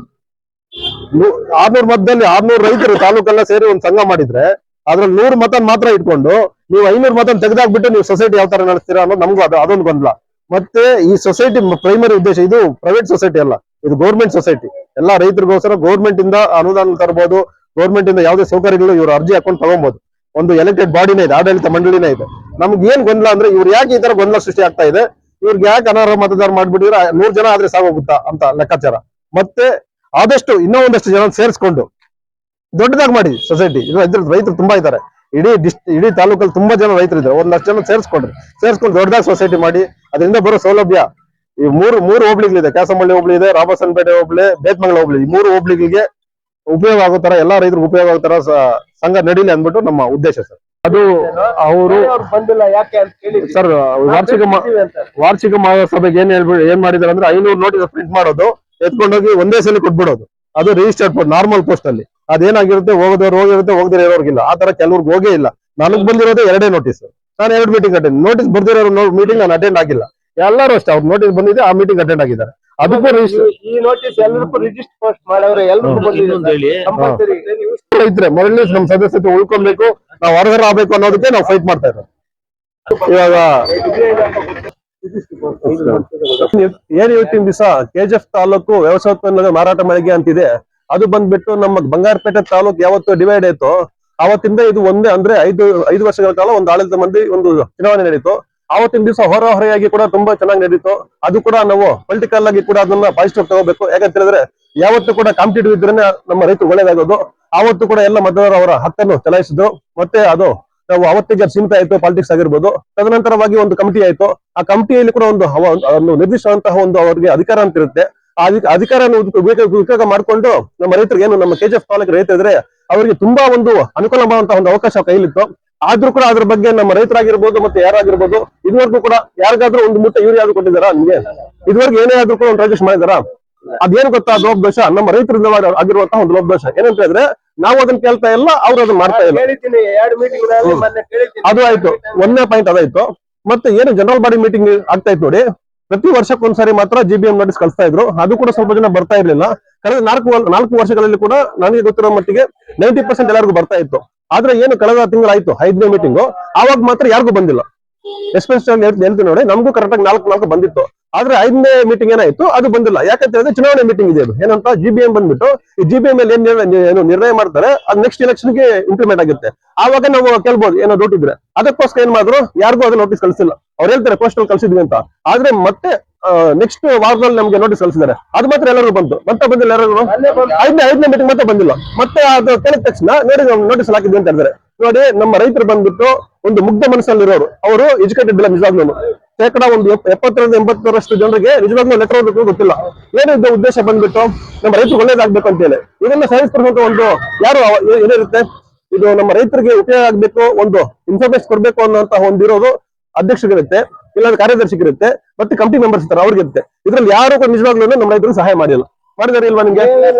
600 ಮತದಲ್ಲಿ 600 ರೈತರು ತಾಲೂಕೆಲ್ಲ ಸೇರಿ ಒಂದು ಸಂಘ ಮಾಡಿದ್ರೆ ಅದ್ರಲ್ಲಿ 100 ಮತ ಮಾತ್ರ ಇಟ್ಕೊಂಡು ನೀವು 500 ಮತ ತೆಗೆದಾಕ್ಬಿಟ್ಟು ನೀವು ಸೊಸೈಟಿ ಯಾವ ತರ ನಡೆಸ್ತೀರಾ ಅನ್ನೋದು ನಮ್ಗೂ ಅದೊಂದು ಗೊಂದಲ. ಮತ್ತೆ ಈ ಸೊಸೈಟಿ ಪ್ರೈಮರಿ ಉದ್ದೇಶ ಇದು ಪ್ರೈವೇಟ್ ಸೊಸೈಟಿ ಅಲ್ಲ, ಇದು ಗೌರ್ಮೆಂಟ್ ಸೊಸೈಟಿ. ಎಲ್ಲಾ ರೈತರಿಗೋಸ್ಕರ ಗೌರ್ಮೆಂಟ್ ಇಂದ ಅನುದಾನ ತರಬಹುದು, ಗೌರ್ಮೆಂಟ್ ಇಂದ ಯಾವುದೇ ಸೌಕರ್ಯಗಳು ಇವರು ಅರ್ಜಿ ಹಾಕೊಂಡು ತಗೊಬಹುದು. ಒಂದು ಎಲೆಕ್ಟೆಡ್ ಬಾಡಿನೇ ಇದೆ, ಆಡಳಿತ ಮಂಡಳಿನೇ ಇದೆ. ನಮ್ಗೆ ಏನ್ ಗೊಂದಲ ಅಂದ್ರೆ ಇವ್ರು ಯಾಕೆ ಈ ತರ ಗೊಂದಲ ಸೃಷ್ಟಿ ಆಗ್ತಾ ಇದೆ, ಇವ್ರಿಗೆ ಯಾಕೆ ಅನರ್ಹ ಮತದಾರ ಮಾಡ್ಬಿಟ್ಟಿದ್ರೆ 100 ಜನ ಆದ್ರೆ ಸಾಗೋಗುತ್ತಾ ಅಂತ ಲೆಕ್ಕಾಚಾರ. ಮತ್ತೆ ಆದಷ್ಟು ಇನ್ನೂ ಒಂದಷ್ಟು ಜನ ಸೇರಿಸ್ಕೊಂಡು ದೊಡ್ಡದಾಗಿ ಮಾಡಿ ಸೊಸೈಟಿ. ರೈತರು ತುಂಬಾ ಇದ್ದಾರೆ, ಇಡೀ ತಾಲೂಕಲ್ಲಿ ತುಂಬಾ ಜನ ರೈತರು ಇದ್ದಾರೆ. 1 ಲಕ್ಷ ಜನ ಸೇರಿಸ್ಕೊಂಡು ದೊಡ್ಡದಾಗಿ ಸೊಸೈಟಿ ಮಾಡಿ ಅದರಿಂದ ಬರೋ ಸೌಲಭ್ಯ ಈ ಮೂರು ಹೋಬಳಿಗಳಿದೆ, ಕ್ಯಾಸಮಳ್ಳಿ ಹೋಬಳಿ ಇದೆ, ರಾಬಸನ್ಪೇಟೆ ಹೋಬಳಿ, ಬೇತ್ಮಂಗಲ ಹೋಬಳಿ, ಈ 3 ಹೋಬಳಿಗಳಿಗೆ ಉಪಯೋಗ ಆಗೋ ತರ, ಎಲ್ಲಾ ರೈತರಿಗೆ ಉಪಯೋಗ ಆಗೋ ತರ ಸಂಘ ನಡೀಲಿ ಅಂದ್ಬಿಟ್ಟು ನಮ್ಮ ಉದ್ದೇಶ ಸರ್. ಅದು ಅವರು ಬಂದಿಲ್ಲ ಯಾಕೆ ಅಂತ ಕೇಳಿ ಸರ್ ವಾರ್ಷಿಕ ಮಹಾಸಭೆಗೆ ಏನ್ ಮಾಡಿದಾರೆ ಅಂದ್ರೆ 500 ನೋಟಿಸ್ ಪ್ರಿಂಟ್ ಮಾಡೋದು, ಎತ್ಕೊಂಡೋಗಿ ಒಂದೇ ಸಲ ಕೊಟ್ಬಿಡೋದು. ಅದು ರಿಜಿಸ್ಟರ್ಡ್ ಪೋಸ್ಟ್, ನಾರ್ಮಲ್ ಪೋಸ್ಟ್ ಅಲ್ಲಿ ಅದೇನಾಗಿರುತ್ತೆ, ಹೋಗೋದವ್ರು ಹೋಗಿರುತ್ತೆ, ಹೋಗದಿರೋ ಇರೋರ್ಗಿಲ್ಲ. ಆ ತರ ಕೆಲವ್ರಿಗೆ ಹೋಗೇ ಇಲ್ಲ. ನನಗ್ ಬಂದಿರೋದೇ 2 ನೋಟಿಸ್. ನಾನು 2 ಮೀಟಿಂಗ್ ಅಟೆಂಡ್, ನೋಟಿಸ್ ಬರ್ದಿರೋ ಮೀಟಿಂಗ್ ನಾನು ಅಟೆಂಡ್ ಆಗಿಲ್ಲ. ಎಲ್ಲರೂ ಅಷ್ಟೇ, ಅವ್ರ ನೋಟಿಸ್ ಬಂದಿದೆ, ಆ ಮೀಟಿಂಗ್ ಅಟೆಂಡ್ ಆಗಿದ್ದಾರೆ. ಅದಕ್ಕೂ ಈ ನೋಟಿಸ್ ಎಲ್ಲರಿಗೂ ರಿಜಿಸ್ಟರ್ ಪೋಸ್ಟ್ ಮಾಡವ್ರೆ, ಎಲ್ಲರಿಗೂ ಇದ್ರೆ ಮೊದಲನೇ ನಮ್ಮ ಸದಸ್ಯತೆ ಉಳ್ಕೊಬೇಕು, ನಾವು ಹೊರಗರ ಆಗ್ಬೇಕು ಅನ್ನೋದಕ್ಕೆ ನಾವು ಫೈಟ್ ಮಾಡ್ತಾ ಇರೋದು. ಇವಾಗ ಏನ್ ಇವತ್ತಿನ ದಿವಸ KGF ತಾಲೂಕು ವ್ಯವಸಾಯೋತ್ಪನ್ನಗಳ ಮಾರಾಟ ಮಳಿಗೆ ಅಂತಿದೆ. ಅದು ಬಂದ್ಬಿಟ್ಟು ನಮ್ಮ ಬಂಗಾರಪೇಟೆ ತಾಲೂಕು ಯಾವತ್ತು ಡಿವೈಡ್ ಆಯ್ತು ಅವತ್ತಿಂದ ಇದು ಒಂದೇ ಅಂದ್ರೆ 5 ವರ್ಷಗಳ ಕಾಲ ಒಂದು ಆಡಳಿತ ಮಂದಿ ಒಂದು ಚುನಾವಣೆ ನಡೀತು. ಆವತ್ತಿನ ದಿವಸ ಹೊರೆಯಾಗಿ ಕೂಡ ತುಂಬಾ ಚೆನ್ನಾಗಿ ನಡೀತು. ಅದು ಕೂಡ ನಾವು ಪೊಲಿಟಿಕಲ್ ಆಗಿ ಕೂಡ ಅದನ್ನ ಪಾಸಿಟಿವ್ ತಗೋಬೇಕು. ಯಾಕಂತ ಹೇಳಿದ್ರೆ ಯಾವತ್ತು ಕೂಡ ಕಾಂಪಿಟೇಟಿವ್ ಇದ್ರೇನೆ ನಮ್ಮ ರೈತರು ಒಳ್ಳೇದಾಗೋದು. ಆವತ್ತು ಕೂಡ ಎಲ್ಲ ಮತದಾರ ಅವರ ಹಕ್ಕನ್ನು ಚಲಾಯಿಸಿದ್ರು. ಮತ್ತೆ ಅದು ನಾವು ಅವತ್ತಿಗೆ ಸೀಮಿತ ಆಯ್ತು, ಪಾಲಿಟಿಕ್ಸ್ ಆಗಿರ್ಬೋದು. ತದನಂತರವಾಗಿ ಒಂದು ಕಮಿಟಿ ಆಯ್ತು. ಆ ಕಮಿಟಿಯಲ್ಲಿ ಕೂಡ ಒಂದು ನಿರ್ದಿಷ್ಟವಂತಹ ಒಂದು ಅವರಿಗೆ ಅಧಿಕಾರ ಅಂತ ಇರುತ್ತೆ. ಆ ಅಧಿಕಾರವನ್ನು ಉಪಯೋಗ ಮಾಡ್ಕೊಂಡು ನಮ್ಮ ರೈತರಿಗೆ ಏನು ನಮ್ಮ KGF ತಾಲೂಕು ರೈತರಿದ್ರೆ ಅವರಿಗೆ ತುಂಬಾ ಒಂದು ಅನುಕೂಲ ಮಾಡುವಂತಹ ಒಂದು ಅವಕಾಶ ಕೈಲಿತ್ತು. ಆದ್ರೂ ಕೂಡ ಅದ್ರ ಬಗ್ಗೆ ನಮ್ಮ ರೈತರಾಗಿರ್ಬೋದು ಮತ್ತೆ ಯಾರಾಗಿರ್ಬೋದು ಇದುವರೆಗೂ ಕೂಡ ಯಾರಿಗಾದ್ರೂ ಒಂದು ಮುಟ್ಟ ಯೂರಿಯಾ ಆದ್ರೂ ಕೊಟ್ಟಿದ್ದಾರಾ? ನಿಮ್ಗೆ ಇದುವರೆಗೂ ಏನೇ ಆದ್ರೂ ಕೂಡ ಒಂದು ರಿಜಿಸ್ಟರ್ ಮಾಡಿದಾರಾ? ಅದೇನು ಗೊತ್ತಾ, ಲೋಪದೋಷ, ನಮ್ಮ ರೈತರಿಂದ ಆಗಿರುವಂತಹ ಒಂದು ಲೋಪದೋಷ. ಏನಂತ ಹೇಳಿದ್ರೆ ನಾವು ಅದನ್ನ ಕೇಳ್ತಾ ಇಲ್ಲ, ಅವ್ರು ಅದನ್ನ ಮಾಡ್ತಾ ಇಲ್ಲ. ಅದು ಆಯ್ತು, 1ನೇ ಪಾಯಿಂಟ್ ಅದಾಯ್ತು. ಮತ್ತೆ ಏನು ಜನರಲ್ ಬಾಡಿ ಮೀಟಿಂಗ್ ಆಗ್ತಾ ಇತ್ತು ನೋಡಿ, ಪ್ರತಿ ವರ್ಷಕ್ಕೊಂದ್ಸರಿ ಮಾತ್ರ GBM ನೋಟಿಸ್ ಕಳಿಸ್ತಾ ಇದ್ರು. ಅದು ಕೂಡ ಸ್ವಲ್ಪ ಜನ ಬರ್ತಾ ಇರ್ಲಿಲ್ಲ. ಕಳೆದ 4 ವರ್ಷಗಳಲ್ಲಿ ಕೂಡ ನನಗೆ ಗೊತ್ತಿರೋ ಮಟ್ಟಿಗೆ 90% ಎಲ್ಲರಿಗೂ ಬರ್ತಾ ಇತ್ತು. ಆದ್ರೆ ಏನು ಕಳೆದ ತಿಂಗಳಾಯ್ತು 5ನೇ ಮೀಟಿಂಗು, ಆವಾಗ ಮಾತ್ರ ಯಾರಿಗೂ ಬಂದಿಲ್ಲ. ಎಸ್ಪೆಷಲಿ ಹೇಳ್ತೀನಿ ನೋಡಿ, ನಮಗೂ ಕರೆಕ್ಟ್ ಆಗಿ 4 ಬಂದಿತ್ತು. ಆದ್ರೆ 5ನೇ ಮೀಟಿಂಗ್ ಏನಾಯ್ತು, ಅದು ಬಂದಿಲ್ಲ. ಯಾಕಂತ ಹೇಳಿದ್ರೆ ಚುನಾವಣೆ ಮೀಟಿಂಗ್ ಇದೆ. ಅದು ಏನಂತ GBM ಬಂದ್ಬಿಟ್ಟು ಈ GBM ಅಲ್ಲಿ ಏನು ನಿರ್ಣಯ ಮಾಡ್ತಾರೆ ಅದು ನೆಕ್ಸ್ಟ್ ಎಲೆಕ್ಷನ್ ಗೆ ಇಂಪ್ಲಿಮೆಂಟ್ ಆಗುತ್ತೆ. ಆವಾಗ ನಾವು ಕೇಳ್ಬೋದು ಏನೋ ಡೌಟ್ ಇದ್ರೆ. ಅದಕ್ಕೋಸ್ಕರ ಏನ್ ಮಾಡಿದ್ರು, ಯಾರಿಗೂ ಅದು ನೋಟಿಸ್ ಕಳಿಸಿಲ್ಲ. ಅವ್ರು ಹೇಳ್ತಾರೆ ಪೋಸ್ಟಲ್ ಕಳ್ಸಿದ್ವಿ ಅಂತ. ಆದ್ರೆ ಮತ್ತೆ ನೆಕ್ಸ್ಟ್ ವಾರದಲ್ಲಿ ನಮ್ಗೆ ನೋಟಿಸ್ ಕಳಿಸಿದ್ದಾರೆ. ಅದು ಮಾತ್ರ ಎಲ್ಲರಿಗೂ ಬಂತು. ಮತ್ತೆ ಬಂದಿಲ್ಲ ಯಾರಿಗೂ. 5ನೇ ಮೀಟಿಂಗ್ ಮತ್ತೆ ಬಂದಿಲ್ಲ. ಮತ್ತೆ ಅದು ಕೇಳಿದ ತಕ್ಷಣ ನೋಟಿಸ್ ಹಾಕಿದ್ವಿ ಅಂತ ಹೇಳಿದ್ರೆ ನೋಡಿ, ನಮ್ಮ ರೈತರು ಬಂದ್ಬಿಟ್ಟು ಒಂದು ಮುಗ್ಧ ಮನಸ್ಸಲ್ಲಿರೋರು, ಅವರು ಎಜುಕೇಟೆಡ್ ಇಲ್ಲ ನಿಜವಾಗ್ಲೂ. ಶೇಕಡ ಒಂದು 70-80% ಜನರಿಗೆ ನಿಜವಾಗ್ಲೂ ಲೆಟರ್ ಓದಬೇಕು ಗೊತ್ತಿಲ್ಲ. ಏನಿದೆ ಉದ್ದೇಶ ಬಂದ್ಬಿಟ್ಟು ನಮ್ಮ ರೈತರು ಒಳ್ಳೇದಾಗ್ಬೇಕು ಅಂತ ಹೇಳಿ ಇದನ್ನ ಸಹಿಸ್ಕೊಡುವಂತ ಒಂದು ಯಾರು ಏನಿರುತ್ತೆ, ಇದು ನಮ್ಮ ರೈತರಿಗೆ ಉಪಯೋಗ ಆಗ್ಬೇಕು, ಒಂದು ಇನ್ಫಾರ್ಮೇಶನ್ ಕೊಡ್ಬೇಕು ಅನ್ನೋಂತಹ ಒಂದಿರೋದು ಅಧ್ಯಕ್ಷರಿರುತ್ತೆ, ಇಲ್ಲಾಂದ್ರೆ ಕಾರ್ಯದರ್ಶಿಗಿರುತ್ತೆ, ಮತ್ತೆ ಕಮಿಟಿ ಮೆಂಬರ್ಸ್ ಇರ್ತಾರೆ, ಅವ್ರಿಗಿರುತ್ತೆ. ಇದ್ರಲ್ಲಿ ಯಾರು ಕೂಡ ನಿಜವಾಗ್ಲೂ ನಮ್ಮ ರೈತರಿಗೆ ಸಹಾಯ ಮಾಡಿದಾರೆ ಇಲ್ವಾ ನಿಮ್ಗೆ?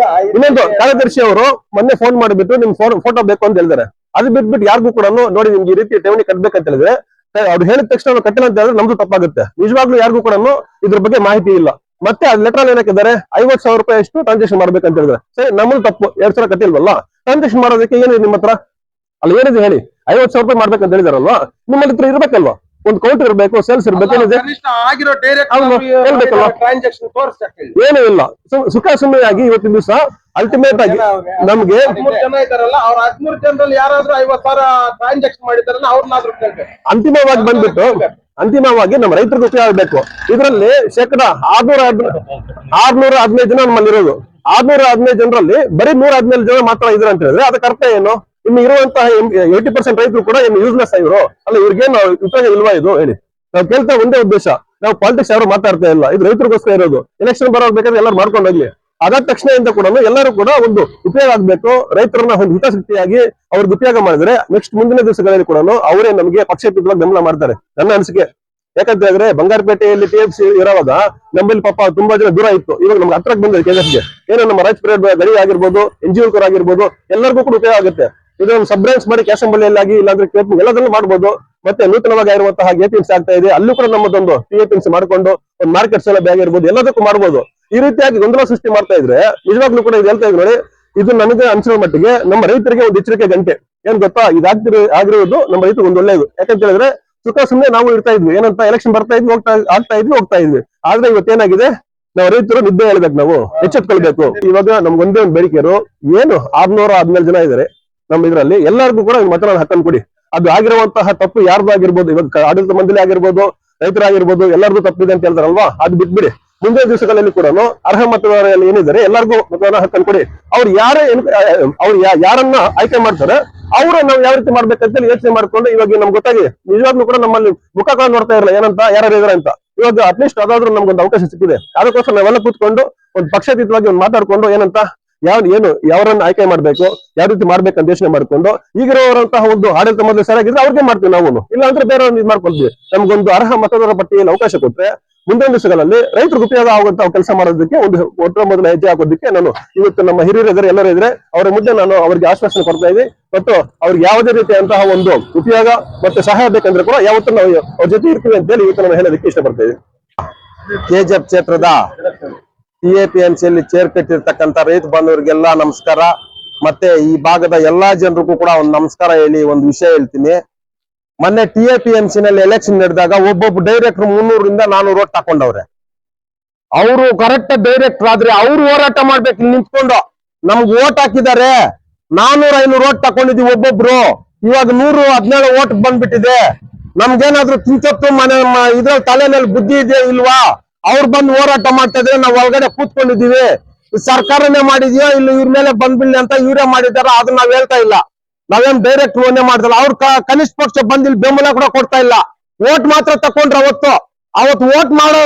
ಇನ್ನೊಂದು ಕಾರ್ಯದರ್ಶಿ ಅವರು ಮೊನ್ನೆ ಫೋನ್ ಮಾಡಿಬಿಟ್ಟು ನಿಮ್ ಫೋಟೋ ಬೇಕು ಅಂತ ಹೇಳಿದಾರೆ. ಅದು ಬಿಟ್ಬಿಟ್ಟು ಯಾರಿಗೂ ಕೂಡ ನೋಡಿ ನಿಮ್ಗೆ ಈ ರೀತಿ ಠೇವಣಿ ಕಟ್ಬೇಕಂತ ಹೇಳಿದ್ರೆ ಅವ್ರು ಹೇಳಿದ ತಕ್ಷಣ ಅವ್ರು ಕಟ್ಟಿಲ್ಲ ಅಂತ ಹೇಳಿದ್ರೆ ನಮ್ದು ತಪ್ಪಾಗುತ್ತೆ. ನಿಜವಾಗ್ಲೂ ಯಾರಿಗೂ ಕೂಡ ಇದ್ರ ಬಗ್ಗೆ ಮಾಹಿತಿ ಇಲ್ಲ. ಮತ್ತೆ ಆ ಲೆಟರ್ ಏನಕ್ಕಿದ್ದಾರೆ 50,000 ರೂಪಾಯಿ ಅಷ್ಟು ಟ್ರಾನ್ಸಾಕ್ಷನ್ ಮಾಡ್ಬೇಕಂತ ಹೇಳಿದ್ರೆ, ಸರಿ ನಮ್ಮದು ತಪ್ಪು, 2,000 ಕಟ್ಟಿಲ್ವಲ್ಲ, ಟ್ರಾನ್ಸಾಕ್ಷನ್ ಮಾಡೋದಕ್ಕೆ ಏನಿದೆ ನಿಮ್ಮ ಹತ್ರ? ಅಲ್ಲಿ ಏನಿದೆ ಹೇಳಿ? 50,000 ರೂಪಾಯಿ ಮಾಡ್ಬೇಕಂತ ಹೇಳಿದಾರಲ್ವಾ, ನಿಮ್ಮಲ್ಲಿ ಹತ್ರ ಇರ್ಬೇಕಲ್ವಾ? ಒಂದು ಕೌಂಟ್ ಇರಬೇಕು, ಸೇಲ್ಸ್ ಇರ್ಬೇಕು, ಏನಿದೆ ಹೇಳ್ಬೇಕಲ್ವಾ? ಏನೂ ಇಲ್ಲ. ಸುಖ ಸುಮ್ಮನೆಯಾಗಿ ಇವತ್ತಿನ ದಿವಸ ಅಲ್ಟಿಮೇಟ್ ಆಗಿ ನಮ್ಗೆ 13 ಜನ ಇದಾರಲ್ಲ, ಅವ್ರ 13 ಜನರಲ್ಲಿ ಯಾರಾದ್ರೂ 50,000 ಟ್ರಾನ್ಸಾಕ್ಷನ್ ಮಾಡಿದಾರಲ್ಲ ಅವ್ರನ್ನಾದ್ರೂ ಅಂತಿಮವಾಗಿ ಬಂದ್ಬಿಟ್ಟು ಅಂತಿಮವಾಗಿ ನಮ್ಮ ರೈತರಿಗೆ ಉಪಯೋಗ ಆಗ್ಬೇಕು. ಇದರಲ್ಲಿ ಶೇಕಡ 615 ಜನ ನಮ್ಮಲ್ಲಿ ಇರೋದು. 615 ಜನರಲ್ಲಿ ಬರೀ 117 ಜನ ಮಾತ್ರ ಇದ್ರ ಅಂತ ಹೇಳಿದ್ರೆ ಅದಕ್ಕೆ ಅರ್ಥ ಏನು? ಇನ್ನು ಇರುವಂತಹ 80% ರೈತರು ಕೂಡ ಏನು ಯೂಸ್ಲೆಸ್ ಇವರು ಅಲ್ಲ, ಇವ್ರಿಗೇನು ಉಪಯೋಗ ಇಲ್ವಾ? ಇದು ಹೇಳಿ. ನಾವು ಕೇಳ್ತಾ ಒಂದೇ ಉದ್ದೇಶ, ನಾವು ಪಾಲಿಟಿಕ್ಸ್ ಯಾರು ಮಾತಾಡ್ತಾ ಇಲ್ಲ, ಇದು ರೈತರಿಗೋಸ್ಕರ ಇರೋದು. ಎಲೆಕ್ಷನ್ ಬರೋದು ಬೇಕಾದ್ರೆ ಎಲ್ಲರೂ ಮಾಡ್ಕೊಂಡು ಹೋಗ್ಲಿ. ಅದಾದ ತಕ್ಷಣದಿಂದ ಕೂಡ ಎಲ್ಲರೂ ಕೂಡ ಒಂದು ಉಪಯೋಗ ಆಗ್ಬೇಕು, ರೈತರನ್ನ ಒಂದು ಹಿತಾಸಕ್ತಿಯಾಗಿ ಅವ್ರಿಗೆ ಉಪಯೋಗ ಮಾಡಿದ್ರೆ ನೆಕ್ಸ್ಟ್ ಮುಂದಿನ ದಿವಸಗಳಲ್ಲಿ ಕೂಡ ಅವರೇ ನಮಗೆ ಪಕ್ಷಾತೀತವಾಗಿ ಬೆಂಬಲ ಮಾಡ್ತಾರೆ, ನನ್ನ ಅನಿಸಿಕೆ. ಯಾಕಂತ ಹೇಳಿದ್ರೆ ಬಂಗಾರಪೇಟೆಯಲ್ಲಿ TFC ಇರೋವಾಗ ನಮ್ಮಲ್ಲಿ ಪಾಪ ತುಂಬಾ ಜನ ದೂರ ಇತ್ತು, ಇವಾಗ ನಮ್ಗೆ ಹತ್ರಕ್ಕೆ ಬಂದಿದೆ KFCಗೆ. ಏನೋ ನಮ್ಮ ರಾಜಪುರ ಗಡಿ ಆಗಿರ್ಬೋದು, NGO ಆಗಿರ್ಬೋದು, ಎಲ್ಲರಿಗೂ ಕೂಡ ಉಪಯೋಗ ಆಗುತ್ತೆ. ಇದೊಂದು ಸಬ್ ಬ್ರಾಂಚ್ ಮಾಡಿ ಕ್ಯಾಸಂಬಳ್ಳಿಯಲ್ಲಿ ಇಲ್ಲಾಂದ್ರೆ ಎಲ್ಲದನ್ನು ಮಾಡ್ಬೋದು. ಮತ್ತೆ ನೂತನವಾಗಿ ಆಗಿರುವಂತಹ APMC ಆಗ್ತಾ ಇದೆ, ಅಲ್ಲೂ ಕೂಡ ನಮ್ಮದೊಂದು TAPMC ಮಾಡ್ಕೊಂಡು ಒಂದು ಮಾರ್ಕೆಟ್ ಸೌಲಭ್ಯ ಆಗಿರ್ಬೋದು, ಎಲ್ಲದಕ್ಕೂ ಮಾಡ್ಬೋದು. ಈ ರೀತಿಯಾಗಿ ಗೊಂದಲ ಸೃಷ್ಟಿ ಮಾಡ್ತಾ ಇದ್ರೆ ನಿಜವಾಗ್ಲೂ ಕೂಡ ಇದು ಹೇಳ್ತಾ ಇದ್ರು ನೋಡಿ, ಇದು ನನಗೆ ಅನ್ಸಿರೋ ಮಟ್ಟಿಗೆ ನಮ್ಮ ರೈತರಿಗೆ ಒಂದು ಎಚ್ಚರಿಕೆ ಗಂಟೆ. ಏನ್ ಗೊತ್ತಾ, ಆಗಿರುವುದು ನಮ್ಮ ರೈತರಿಗೆ ಒಂದು ಒಳ್ಳೇದು. ಯಾಕಂತ ಹೇಳಿದ್ರೆ ಸುಖ ಸುಮ್ಮನೆ ನಾವು ಇರ್ತಾ ಇದ್ವಿ, ಏನಂತ ಎಲೆಕ್ಷನ್ ಬರ್ತಾ ಇದ್ವಿ, ಹೋಗ್ತಾ ಇದ್ವಿ. ಆದ್ರೆ ಇವತ್ತೇನಾಗಿದೆ, ನಾವು ರೈತರು ನಿದ್ದೆ ಹೇಳ್ಬೇಕು, ನಾವು ಎಚ್ಚೆತ್ಕೊಳ್ಬೇಕು. ಇವಾಗ ನಮ್ಗೊಂದೇ ಒಂದು ಬೇಡಿಕೆರು ಏನು 617 ಜನ ಇದಾರೆ ನಮ್ಮ ಇದರಲ್ಲಿ, ಎಲ್ಲರಿಗೂ ಕೂಡ ಮತದಾನ ಹಕ್ಕನ್ನು ಕೊಡಿ. ಅದು ಆಗಿರುವಂತಹ ತಪ್ಪು ಯಾರ್ದು ಆಗಿರ್ಬೋದು, ಇವಾಗ ಆಡಳಿತ ಮಂಡಳಿ ಆಗಿರ್ಬೋದು, ರೈತರಾಗಿರ್ಬೋದು, ಎಲ್ಲರಿಗೂ ತಪ್ಪಿದೆ ಅಂತ ಹೇಳ್ತಾರಲ್ವಾ, ಅದು ಬಿಟ್ಬಿಡಿ. ಮುಂದಿನ ದಿವಸಗಳಲ್ಲಿ ಕೂಡ ಅರ್ಹ ಮತದಾರರಲ್ಲಿ ಏನಿದ್ದಾರೆ ಎಲ್ಲರಿಗೂ ಮತದಾನ ಹಕ್ಕನ್ನು ಕೊಡಿ. ಅವ್ರು ಯಾರನ್ನ ಆಯ್ಕೆ ಮಾಡ್ತಾರೆ ಅವ್ರು ನಾವು ಯಾವ ರೀತಿ ಮಾಡ್ಬೇಕಂತ ಯೋಚನೆ ಮಾಡ್ಕೊಂಡು, ಇವಾಗ ನಮ್ಗೆ ಗೊತ್ತಾಗಿದೆ ನಿಜವಾಗ್ಲೂ ಕೂಡ ನಮ್ಮಲ್ಲಿ ಮುಖಗಳನ್ನು ನೋಡ್ತಾ ಇರಲ್ಲ, ಏನಂತ ಯಾರು ಇದಾರೆ ಅಂತ. ಇವಾಗ ಅಟ್ಲೀಸ್ಟ್ ಅದಾದ್ರೂ ನಮ್ಗೊಂದು ಅವಕಾಶ ಸಿಕ್ಕಿದೆ. ಅದಕ್ಕೋಸ್ಕರ ನಾವೆಲ್ಲ ಕೂತ್ಕೊಂಡು ಒಂದು ಪಕ್ಷಾತೀತವಾಗಿ ಒಂದು ಮಾತಾಡ್ಕೊಂಡು ಏನಂತ ಯಾರನ್ನ ಆಯ್ಕೆ ಮಾಡ್ಬೇಕು, ಯಾವ ರೀತಿ ಮಾಡ್ಬೇಕಂತ ಯೋಚನೆ ಮಾಡ್ಕೊಂಡು, ಈಗಿರುವಂತಹ ಒಂದು ಆಡಳಿತ ಮೊದಲು ಸರಿಯಾಗಿದ್ರೆ ಅವ್ರಿಗೆ ಮಾಡ್ತೀವಿ ನಾವು, ಇಲ್ಲ ಅಂದ್ರೆ ಬೇರೆ ಒಂದು ಇದು ಮಾಡ್ಕೊಳ್ತೀವಿ. ನಮ್ಗೊಂದು ಅರ್ಹ ಮತದಾರರ ಪಟ್ಟಿಯಲ್ಲಿ ಅವಕಾಶ ಕೊಟ್ರೆ ಮುಂದಿನ ದಿವಸಗಳಲ್ಲಿ ರೈತರಿಗೆ ಉಪಯೋಗ ಆಗುವಂತ ಕೆಲಸ ಮಾಡೋದಕ್ಕೆ ಒಂದು ಮೊದಲ ಹೆಜ್ಜೆ ಹಾಕೋದಕ್ಕೆ ನಾನು ಇವತ್ತು ನಮ್ಮ ಹಿರಿಯರು ಇದ್ದಾರೆ, ಎಲ್ಲರೂ ಇದ್ರೆ ಅವರ ಮುಂದೆ ನಾನು ಅವರಿಗೆ ಆಶ್ವಾಸನೆ ಕೊಡ್ತಾ ಇದ್ದೀನಿ. ಮತ್ತು ಅವ್ರಿಗೆ ಯಾವುದೇ ರೀತಿಯಂತಹ ಒಂದು ಉಪಯೋಗ ಮತ್ತೆ ಸಹಾಯ ಬೇಕಂದ್ರೆ ಕೂಡ ಯಾವತ್ತೂ ನಾವು ಅವ್ರ ಜೊತೆ ಇರ್ತೀವಿ ಅಂತ ಹೇಳಿ ಇವತ್ತು ನಾನು ಹೇಳೋದಕ್ಕೆ ಇಷ್ಟಪಡ್ತಾ ಇದ್ದೀನಿ. KGF ಕ್ಷೇತ್ರದ TAPMCಯಲ್ಲಿ ಚೇರ್ ಕಟ್ಟಿರ್ತಕ್ಕಂಥ ರೈತ ಬಾಂಧವರಿಗೆಲ್ಲ ನಮಸ್ಕಾರ. ಮತ್ತೆ ಈ ಭಾಗದ ಎಲ್ಲಾ ಜನರಿಗೂ ಕೂಡ ಒಂದು ನಮಸ್ಕಾರ ಹೇಳಿ ಒಂದು ವಿಷಯ ಹೇಳ್ತೀನಿ. ಮೊನ್ನೆ TAPMCನಲ್ಲಿ ಎಲೆಕ್ಷನ್ ನಡೆದಾಗ ಒಬ್ಬೊಬ್ಬ ಡೈರೆಕ್ಟರ್ 300ರಿಂದ 400 ಓಟ್ ತಕೊಂಡವ್ರೆ. ಅವರು ಕರೆಕ್ಟ್ ಡೈರೆಕ್ಟರ್ ಆದ್ರೆ ಅವ್ರು ಹೋರಾಟ ಮಾಡ್ಬೇಕು, ಇಲ್ಲಿ ನಿಂತ್ಕೊಂಡು ನಮ್ಗೆ ಓಟ್ ಹಾಕಿದ್ದಾರೆ, 400-500 ಓಟ್ ತಕೊಂಡಿದೀವಿ ಒಬ್ಬೊಬ್ರು, ಇವಾಗ 117 ಓಟ್ ಬಂದ್ಬಿಟ್ಟಿದೆ. ನಮ್ಗೇನಾದ್ರು ತಿಂಚೊತ್ತು ಇದ್ರಲ್ಲಿ ತಲೆನಲ್ಲಿ ಬುದ್ಧಿ ಇದೆಯಾ ಇಲ್ವಾ? ಅವ್ರು ಬಂದು ಹೋರಾಟ ಮಾಡ್ತಾ ಇದ್ರೆ ನಾವು ಒಳಗಡೆ ಕೂತ್ಕೊಂಡಿದೀವಿ. ಸರ್ಕಾರನೇ ಮಾಡಿದ್ಯೋ ಇಲ್ಲ ಇವ್ರ ಮೇಲೆ ಬಂದ್ಬಿಡ್ಲಿ ಅಂತ ಇವರೇ ಮಾಡಿದಾರ, ಅದನ್ನ ನಾವ್ ಹೇಳ್ತಾ ಇಲ್ಲ. ನಾವೇನ್ ಡೈರೆಕ್ಟ್ ಓನೇ ಮಾಡ್ದಲ್ಲ, ಅವ್ರ ಕನಿಷ್ಠ ಪಕ್ಷ ಬಂದಿಲ್ಲಿ ಬೆಂಬಲ ಕೂಡ ಕೊಡ್ತಾ ಇಲ್ಲ. ಓಟ್ ಮಾತ್ರ ತಕೊಂಡ್ರ ಅವತ್ತು ಓಟ್ ಮಾಡೋ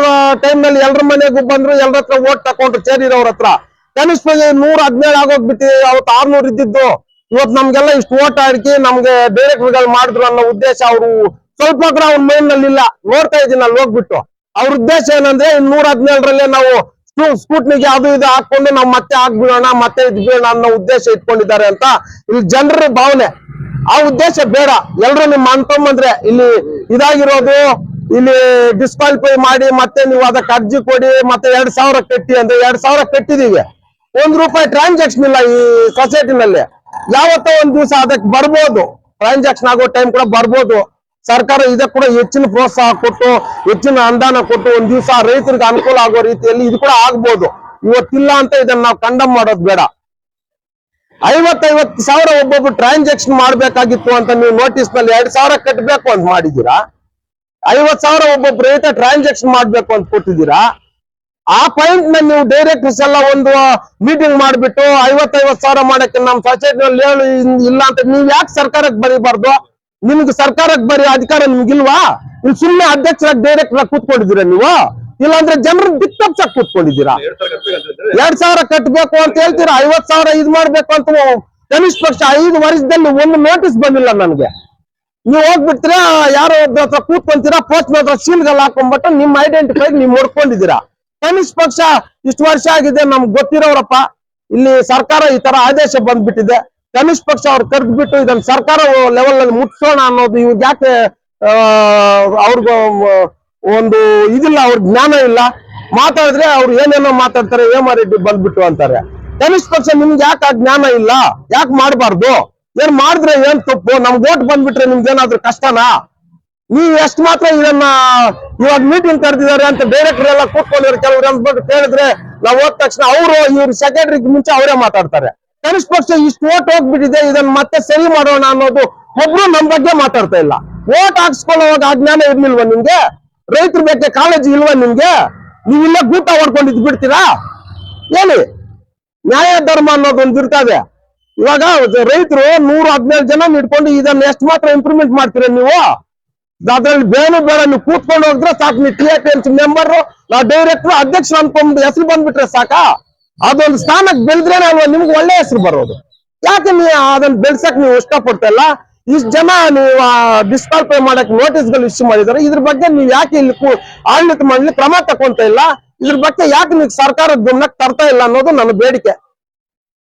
ಟೈಮ್ ನಲ್ಲಿ ಎಲ್ರ ಮನೆಗೂ ಬಂದ್ರು, ಎಲ್ಲರ ಹತ್ರ ಓಟ್ ತಕೊಂಡ್ರು, ಸೇರಿರೋರ ಹತ್ರ. ಕನಿಷ್ಠ 117 ಆಗೋಗ್ಬಿಟ್ಟಿದೆ. ಅವತ್ತು 600 ಇದ್ದಿದ್ದು, ಇವತ್ತು ನಮ್ಗೆಲ್ಲ ಇಷ್ಟು ಓಟ್ ಹಾಕಿ ನಮ್ಗೆ ಡೈರೆಕ್ಟರ್ಗಳು ಮಾಡಿದ್ರು ಅನ್ನೋ ಉದ್ದೇಶ ಅವರು ಸ್ವಲ್ಪ ಕೂಡ ಅವ್ರ ಮೈಂಡ್ ನಲ್ಲಿ ಇಲ್ಲ. ನೋಡ್ತಾ ಇದ್ದೀನಿ ಅಲ್ಲಿ ಹೋಗ್ಬಿಟ್ಟು. ಅವ್ರ ಉದ್ದೇಶ ಏನಂದ್ರೆ 117ರಲ್ಲೇ ನಾವು ಸ್ಕೂಟ್ನಿಗೆ ಅದು ಇದು ಹಾಕೊಂಡು ನಾವು ಮತ್ತೆ ಆಗ್ಬಿಡೋಣ, ಮತ್ತೆ ಇದ್ಬಿಡೋಣ ಅನ್ನೋ ಉದ್ದೇಶ ಇಟ್ಕೊಂಡಿದ್ದಾರೆ ಅಂತ ಇಲ್ಲಿ ಜನರ ಭಾವನೆ. ಆ ಉದ್ದೇಶ ಬೇಡ. ಎಲ್ರು ನಿಮ್ ಅನ್ಕೊಂಬಂದ್ರೆ ಇಲ್ಲಿ ಇದಾಗಿರೋದು, ಇಲ್ಲಿ ಡಿಸ್ಕ್ವಾಲಿಫೈ ಮಾಡಿ ಮತ್ತೆ ನೀವು ಅದಕ್ಕೆ ಅರ್ಜಿ ಕೊಡಿ, ಮತ್ತೆ 2000 ಕಟ್ಟಿ ಅಂದ್ರೆ 2000 ಕಟ್ಟಿದೀವಿ, ₹1 ಟ್ರಾನ್ಸಾಕ್ಷನ್ ಇಲ್ಲ ಈ ಸೊಸೈಟಿನಲ್ಲಿ. ಯಾವತ್ತೋ ಒಂದ್ ದಿವಸ ಅದಕ್ಕೆ ಬರ್ಬೋದು, ಟ್ರಾನ್ಸಾಕ್ಷನ್ ಆಗೋ ಟೈಮ್ ಕೂಡ ಬರ್ಬೋದು. ಸರ್ಕಾರ ಇದಕ್ಕೆ ಕೂಡ ಹೆಚ್ಚಿನ ಪ್ರೋತ್ಸಾಹ ಕೊಟ್ಟು, ಹೆಚ್ಚಿನ ಅನುದಾನ ಕೊಟ್ಟು ಒಂದ್ ದಿವಸ ರೈತರಿಗೆ ಅನುಕೂಲ ಆಗೋ ರೀತಿಯಲ್ಲಿ ಇದು ಕೂಡ ಆಗ್ಬೋದು. ಇವತ್ತಿಲ್ಲ ಅಂತ ಇದನ್ನ ನಾವು ಕಂಡಮ್ ಮಾಡೋದು ಬೇಡ. 50 ಸಾವಿರ ಒಬ್ಬೊಬ್ರು ಟ್ರಾನ್ಸಾಕ್ಷನ್ ಮಾಡ್ಬೇಕಾಗಿತ್ತು ಅಂತ ನೀವು ನೋಟಿಸ್ ನಲ್ಲಿ 2000 ಕಟ್ಟಬೇಕು ಅಂತ ಮಾಡಿದೀರಾ. 50 ಸಾವಿರ ಒಬ್ಬೊಬ್ರು ರೈತ ಟ್ರಾನ್ಸಾಕ್ಷನ್ ಮಾಡ್ಬೇಕು ಅಂತ ಕೊಟ್ಟಿದ್ದೀರಾ. ಆ ಪಾಯಿಂಟ್ ನ ನೀವು ಡೈರೆಕ್ಟರ್ಸ್ ಎಲ್ಲ ಒಂದು ಮೀಟಿಂಗ್ ಮಾಡ್ಬಿಟ್ಟು 50 ಸಾವಿರ ಮಾಡಕ್ಕೆ ನಮ್ಮ ಸೊಸೈಟಿನಲ್ಲಿ ಹೇಳು ಇಲ್ಲ ಅಂತ ನೀವ್ ಯಾಕೆ ಸರ್ಕಾರಕ್ಕೆ ಬರೀಬಾರ್ದು? ನಿಮ್ಗೆ ಸರ್ಕಾರಕ್ಕೆ ಬರೀ ಅಧಿಕಾರ ನಿಮ್ಗಿಲ್ವಾ? ಇಲ್ಲಿ ಸುಮ್ಮನೆ ಅಧ್ಯಕ್ಷರಾಗಿ ಡೈರೆಕ್ಟರ್ ಕೂತ್ಕೊಂಡಿದ್ದೀರಾ ನೀವು, ಇಲ್ಲಾಂದ್ರೆ ಜನರ ದಿಕ್ಕಪ್ಸಕ್ ಕೂತ್ಕೊಂಡಿದ್ದೀರಾ. 2000 ಕಟ್ಟಬೇಕು ಅಂತ ಹೇಳ್ತೀರಾ, 50 ಸಾವಿರ ಇದ್ ಮಾಡ್ಬೇಕು ಅಂತ ಕನಿಷ್ಠ ಪಕ್ಷ 5 ವರ್ಷದಲ್ಲಿ ಒಂದು ನೋಟಿಸ್ ಬಂದಿಲ್ಲ ನನಗೆ. ನೀವು ಹೋಗ್ಬಿಡ್ತೀರಾ, ಯಾರೋ ಹತ್ರ ಕೂತ್ಕೊಂತೀರಾ, ಪೋಸ್ಟ್ ಹತ್ರ ಸೀಲ್ಗಳು ಹಾಕೊಂಡ್ಬಿಟ್ಟು ನಿಮ್ ಐಡೆಂಟಿಫೈ ನೀವು ನೋಡ್ಕೊಂಡಿದ್ದೀರಾ. ಕನಿಷ್ಠ ಪಕ್ಷ ಇಷ್ಟು ವರ್ಷ ಆಗಿದೆ, ನಮ್ಗೆ ಗೊತ್ತಿರೋರಪ್ಪ, ಇಲ್ಲಿ ಸರ್ಕಾರ ಈ ತರ ಆದೇಶ ಬಂದ್ಬಿಟ್ಟಿದೆ, ಕನಿಷ್ಠ ಪಕ್ಷ ಅವ್ರು ಕರೆದ್ಬಿಟ್ಟು ಇದನ್ನ ಸರ್ಕಾರ ಲೆವೆಲ್ ನಲ್ಲಿ ಮುಟ್ಸೋಣ ಅನ್ನೋದು ಇವ್ರು ಯಾಕೆ ಅವ್ರಿಗೂ ಒಂದು ಇದಿಲ್ಲ, ಅವ್ರ ಜ್ಞಾನ ಇಲ್ಲ. ಮಾತಾಡಿದ್ರೆ ಅವ್ರು ಏನೇನೋ ಮಾತಾಡ್ತಾರೆ, ರೆಡ್ಡಿ ಬಂದ್ಬಿಟ್ಟು ಅಂತಾರೆ. ಕನಿಷ್ಠ ಪಕ್ಷ ನಿಮ್ಗೆ ಯಾಕೆ ಆ ಜ್ಞಾನ ಇಲ್ಲ? ಯಾಕೆ ಮಾಡ್ಬಾರ್ದು? ಏನ್ ಮಾಡಿದ್ರೆ ಏನ್ ತಪ್ಪು? ನಮ್ಗೆ ಓಟ್ ಬಂದ್ಬಿಟ್ರೆ ನಿಮ್ಗೆ ಏನಾದ್ರು ಕಷ್ಟನಾ? ನೀವು ಎಷ್ಟು ಮಾತ್ರ ಇದನ್ನ ಇವಾಗ ಮೀಟಿಂಗ್ ಕರೆದಿದ್ದಾರೆ ಅಂತ ಡೈರೆಕ್ಟರ್ ಎಲ್ಲ ಕೂತ್ಕೊಂಡಿರೋ ಕೆಲವ್ರು ಅಂದ್ಬಿಟ್ಟು ಕೇಳಿದ್ರೆ ನಾವು ಹೋದ ತಕ್ಷಣ ಇವ್ರು ಸೆಕ್ರೆಟರಿಗೆ ಮುಂಚೆ ಅವರೇ ಮಾತಾಡ್ತಾರೆ. ಕನಿಷ್ಠ ಪಕ್ಷ ಇಷ್ಟು ಓಟ್ ಹೋಗ್ಬಿಟ್ಟಿದೆ, ಇದನ್ನ ಮತ್ತೆ ಸರಿ ಮಾಡೋಣ ಅನ್ನೋದು ಒಬ್ರು ನಮ್ ಬಗ್ಗೆ ಮಾತಾಡ್ತಾ ಇಲ್ಲ. ಓಟ್ ಹಾಕ್ಸ್ಕೊಳ್ಳೋವಾಗ ಆ ಜ್ಞಾನ ಇರ್ಲಿಲ್ವಾ ನಿಮ್ಗೆ? ರೈತರ ಬಗ್ಗೆ ಕಾಳಜಿ ಇಲ್ವಾ ನಿಮ್ಗೆ? ನೀವಿಲ್ಲ ಗೂಟ ಹೊಡ್ಕೊಂಡಿದ್ ಬಿಡ್ತೀರಾ? ಹೇಳಿ, ನ್ಯಾಯ ಧರ್ಮ ಅನ್ನೋದೊಂದು ಇರ್ತದೆ. ಇವಾಗ ರೈತರು 117 ಜನ ಇಟ್ಕೊಂಡು ಇದನ್ನ ಎಷ್ಟು ಮಾತ್ರ ಇಂಪ್ರೂವ್ಮೆಂಟ್ ಮಾಡ್ತೀರ ನೀವು? ಅದ್ರಲ್ಲಿ ಬೇಡ ನೀವು ಕೂತ್ಕೊಂಡು ಹೋದ್ರೆ ಸಾಕು. ನೀವು TAPMC ಮೆಂಬರ್, ನಾವು ಡೈರೆಕ್ಟರ್, ಅಧ್ಯಕ್ಷ ಅನ್ಕೊಂಡು ಹೆಸರು ಬಂದ್ಬಿಟ್ರೆ ಸಾಕ. ಅದೊಂದು ಸ್ಥಾನಕ್ಕೆ ಬೆಳೆದ್ರೇನೆ ಅಲ್ವಾ ನಿಮ್ಗೆ ಒಳ್ಳೆ ಹೆಸರು ಬರೋದು. ಯಾಕೆ ನೀವು ಅದನ್ನ ಬೆಳ್ಸಕ್ ನೀವು ಇಷ್ಟಪಡ್ತಲ್ಲ? ಇಷ್ಟು ಜನ ನೀವು ಡಿಸ್ಕ್ವಾಲಿಫೈ ಮಾಡಕ್ ನೋಟಿಸ್ಗಳು ಇಶ್ಯೂ ಮಾಡಿದಾರೆ. ಇದ್ರ ಬಗ್ಗೆ ನೀವು ಯಾಕೆ ಇಲ್ಲಿ ಆಡಳಿತ ಮಾಡಲಿ ಕ್ರಮ ತಕೊಂತ ಇಲ್ಲ? ಇದ್ರ ಬಗ್ಗೆ ಯಾಕೆ ನೀವು ಸರ್ಕಾರದ ಗಮನಕ್ಕೆ ತರ್ತಾ ಇಲ್ಲ ಅನ್ನೋದು ನನ್ನ ಬೇಡಿಕೆ.